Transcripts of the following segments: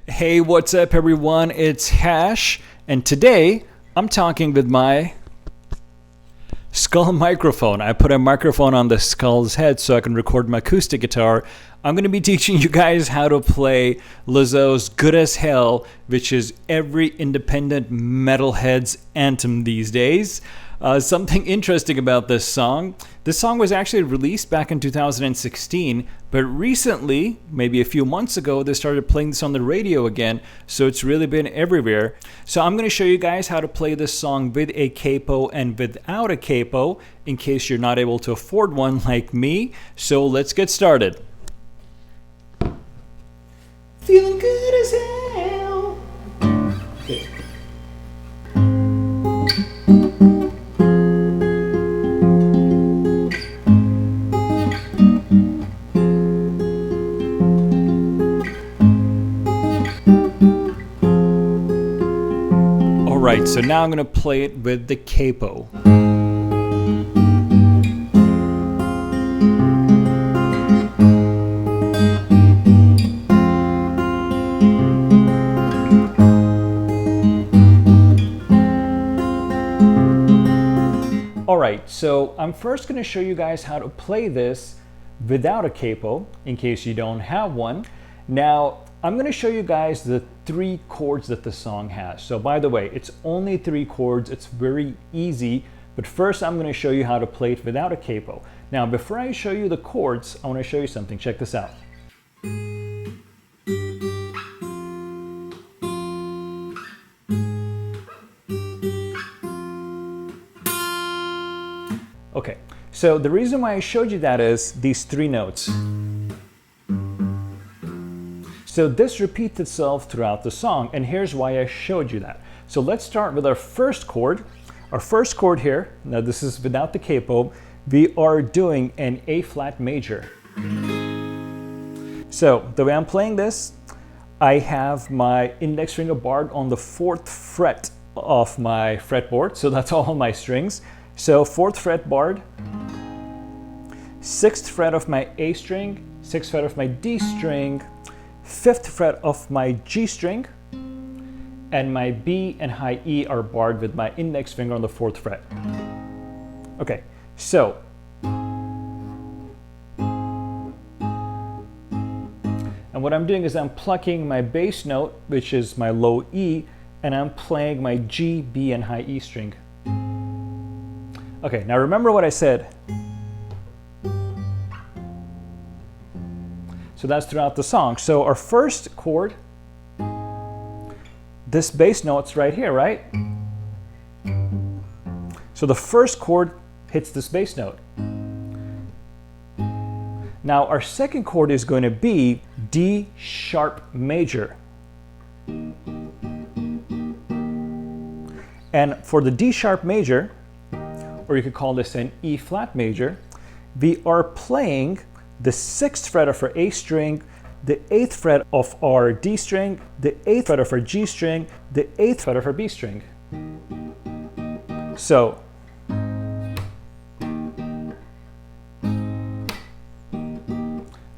Hey, what's up, everyone? It's Hash, and today I'm talking with my Skull microphone. I put a microphone on the Skull's head so I can record my acoustic guitar. I'm going to be teaching you guys how to play Lizzo's Good as Hell, which is every independent metalhead's anthem these days. Something interesting about this song was actually released back in 2016, but recently, maybe a few months ago, they started playing this on the radio again, so it's really been everywhere. So I'm going to show you guys how to play this song with a capo and without a capo, in case you're not able to afford one like me. So let's get started. Feeling good as hell. Okay. Alright, so now I'm going to play it with the capo. Alright, so I'm first going to show you guys how to play this without a capo, in case you don't have one. Now, I'm going to show you guys the 3 chords that the song has. So by the way, it's only 3 chords. It's very easy. But first, I'm going to show you how to play it without a capo. Now, before I show you the chords, I want to show you something. Check this out. Okay, so the reason why I showed you that is these 3 notes. So this repeats itself throughout the song, and here's why I showed you that. So let's start with our first chord. Our first chord here, now this is without the capo, we are doing an A flat major. So the way I'm playing this, I have my index finger barred on the 4th fret of my fretboard, so that's all my strings. So 4th fret barred, 6th fret of my A string, 6th fret of my D string, 5th fret of my G string, and my B and high E are barred with my index finger on the 4th fret. Okay, so and what I'm doing is I'm plucking my bass note, which is my low E, and I'm playing my G, B, and high E string. Okay, now remember what I said. So that's throughout the song. So our first chord, this bass note's right here, right? So the first chord hits this bass note. Now our second chord is going to be D sharp major. And for the D sharp major, or you could call this an E flat major, we are playing the 6th fret of our A string, the 8th fret of our D string, the 8th fret of our G string, the 8th fret of our B string. So,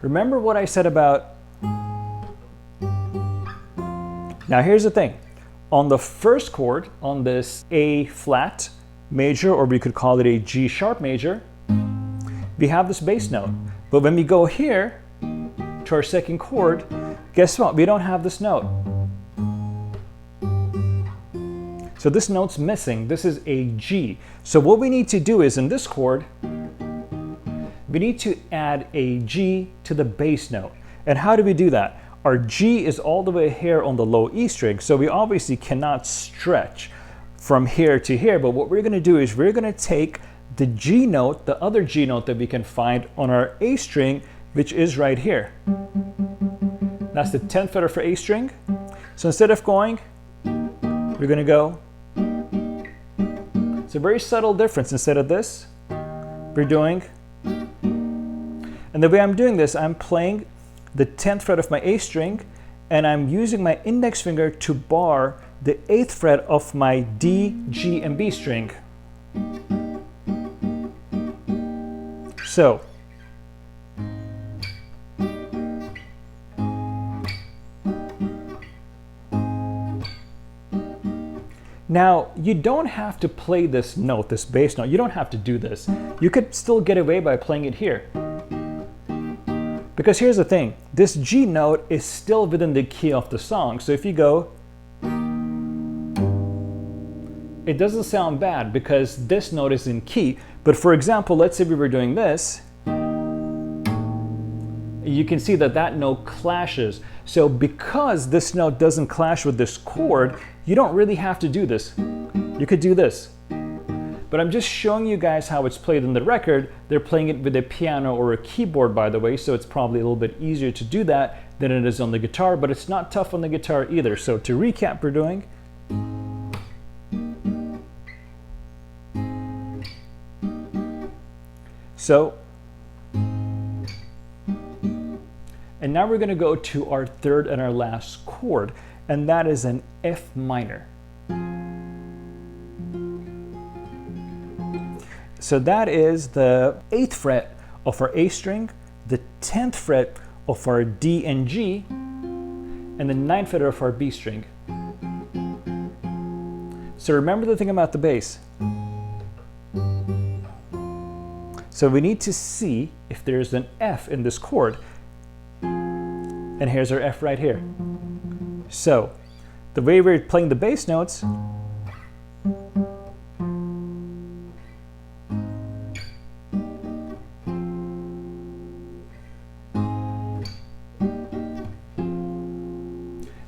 remember what I said about... Now here's the thing. On the first chord, on this A flat major, or we could call it a G sharp major, we have this bass note. But when we go here to our second chord, guess what? We don't have this note. So this note's missing. This is a G. So what we need to do is in this chord, we need to add a G to the bass note. And how do we do that? Our G is all the way here on the low E string, so we obviously cannot stretch from here to here. But what we're going to do is we're going to take the G note, the other G note that we can find on our A string, which is right here. That's the 10th fret of our A string. So instead of going, we're going to go. It's a very subtle difference. Instead of this, we're doing. And the way I'm doing this, I'm playing the 10th fret of my A string, and I'm using my index finger to bar the 8th fret of my D, G, and B string. So, Now, you don't have to play this note, this bass note. You don't have to do this. You could still get away by playing it here. Because here's the thing, this G note is still within the key of the song. So if you go, it doesn't sound bad because this note is in key. But for example, let's say we were doing this. You can see that that note clashes. So because this note doesn't clash with this chord, you don't really have to do this. You could do this. But I'm just showing you guys how it's played in the record. They're playing it with a piano or a keyboard, by the way, so it's probably a little bit easier to do that than it is on the guitar, but it's not tough on the guitar either. So to recap, we're doing. So, and now we're going to go to our third and our last chord, and that is an F minor. So that is the 8th fret of our A string, the 10th fret of our D and G, and the 9th fret of our B string. So remember the thing about the bass. So we need to see if there's an F in this chord. And here's our F right here. So the way we're playing the bass notes,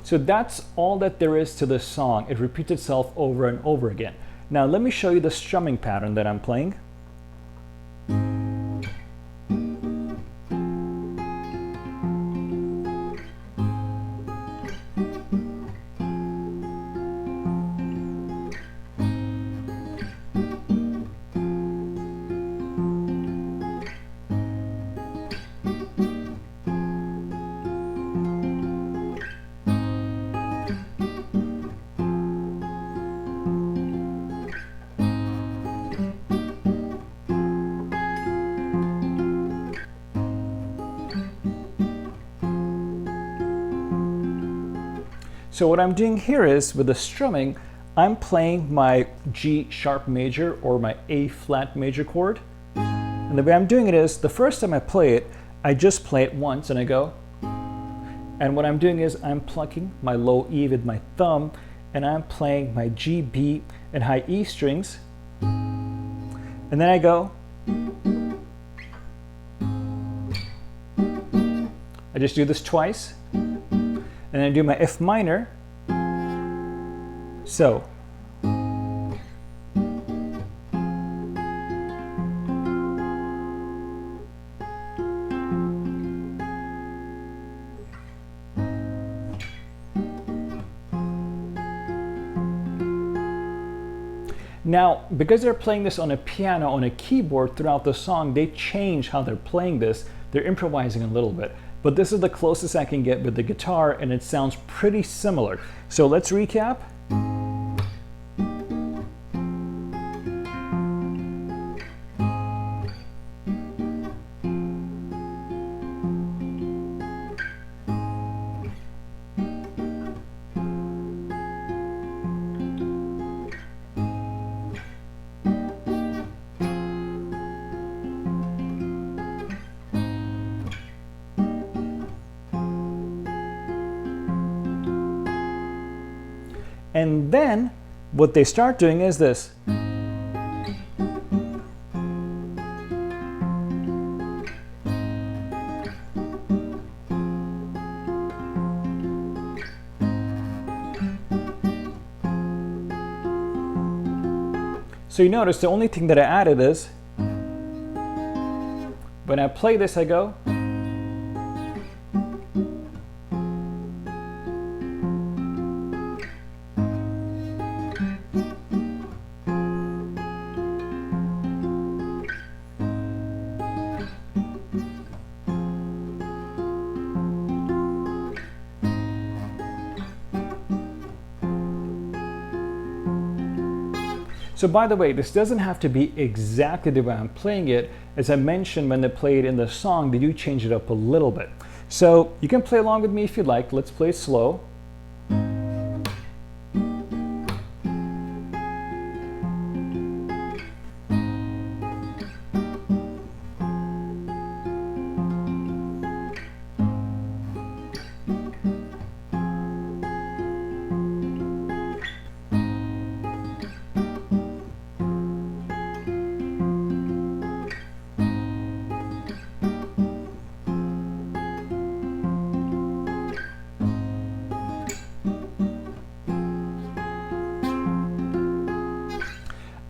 so that's all that there is to this song. It repeats itself over and over again. Now let me show you the strumming pattern that I'm playing. So what I'm doing here is, with the strumming, I'm playing my G sharp major or my A flat major chord. And the way I'm doing it is, the first time I play it, I just play it once and I go. And what I'm doing is I'm plucking my low E with my thumb and I'm playing my G, B, and high E strings. And then I go. I just do this twice. And then I do my F minor. So. Now, because they're playing this on a piano, on a keyboard throughout the song, they change how they're playing this. They're improvising a little bit. But this is the closest I can get with the guitar, and it sounds pretty similar. So let's recap. And then what they start doing is this. So you notice the only thing that I added is, when I play this, I go. So by the way, this doesn't have to be exactly the way I'm playing it. As I mentioned, when they play it in the song, they do change it up a little bit. So you can play along with me if you'd like. Let's play it slow.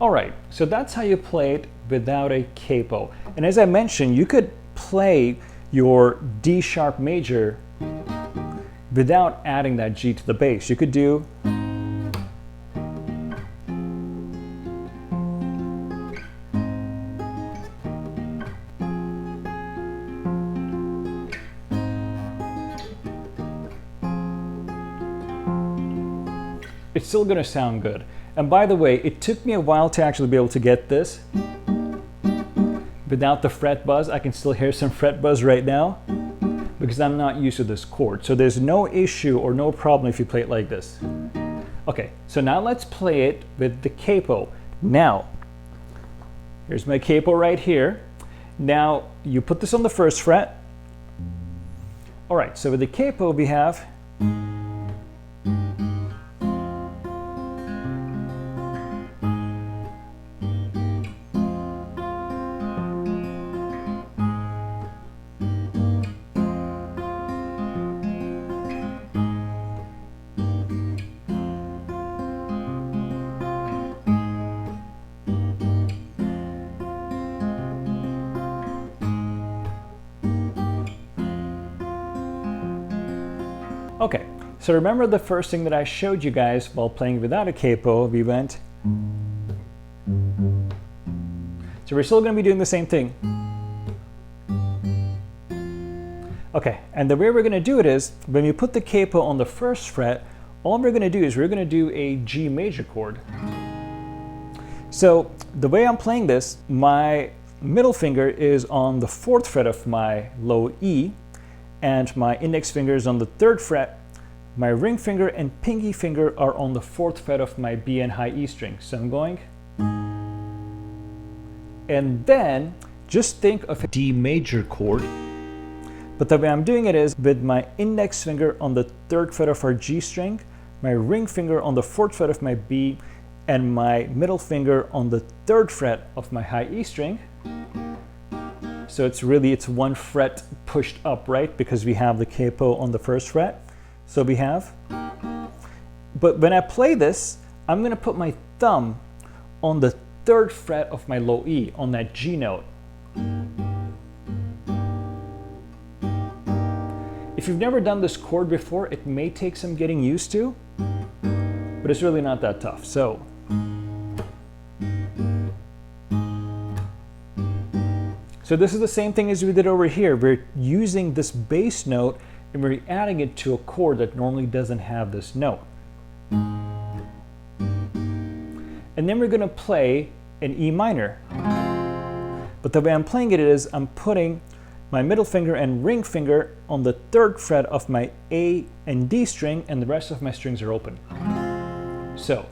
Alright, so that's how you play it without a capo. And as I mentioned, you could play your D sharp major without adding that G to the bass. You could do it's still going to sound good. And by the way, it took me a while to actually be able to get this without the fret buzz. I can still hear some fret buzz right now because I'm not used to this chord. So there's no issue or no problem if you play it like this. Okay, so now let's play it with the capo. Now, here's my capo right here. Now, you put this on the first fret. All right, so with the capo we have okay, so remember the first thing that I showed you guys while playing without a capo, we went. So we're still going to be doing the same thing. Okay, and the way we're going to do it is, when we put the capo on the first fret, all we're going to do is we're going to do a G major chord. So the way I'm playing this, my middle finger is on the 4th fret of my low E, and my index finger is on the 3rd fret. My ring finger and pinky finger are on the 4th fret of my B and high E string. So I'm going. And then just think of a D major chord. But the way I'm doing it is with my index finger on the 3rd fret of our G string, my ring finger on the 4th fret of my B, and my middle finger on the 3rd fret of my high E string. So it's 1 fret pushed up, right? Because we have the capo on the 1st fret. So we have, but when I play this, I'm going to put my thumb on the 3rd fret of my low E, on that G note. If you've never done this chord before, it may take some getting used to, but it's really not that tough. So this is the same thing as we did over here. We're using this bass note and we're adding it to a chord that normally doesn't have this note. And then we're going to play an E minor. But the way I'm playing it is I'm putting my middle finger and ring finger on the 3rd fret of my A and D string, and the rest of my strings are open. So.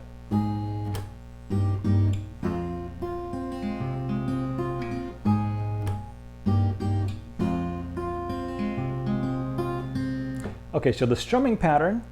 Okay, so the strumming pattern.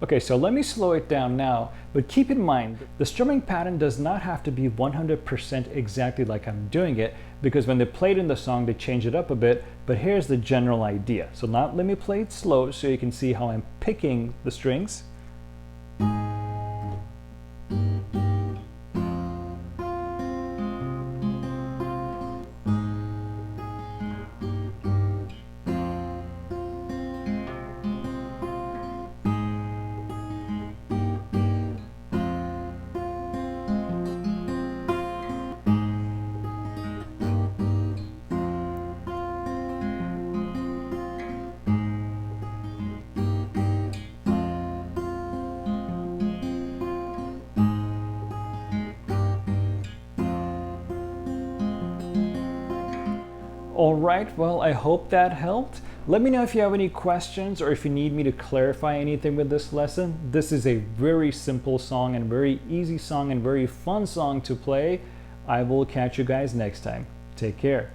Okay, so let me slow it down now, but keep in mind, the strumming pattern does not have to be 100% exactly like I'm doing it, because when they played in the song, they change it up a bit, but here's the general idea. So now let me play it slow so you can see how I'm picking the strings. All right, well, I hope that helped. Let me know if you have any questions or if you need me to clarify anything with this lesson. This is a very simple song and very easy song and very fun song to play. I will catch you guys next time. Take care.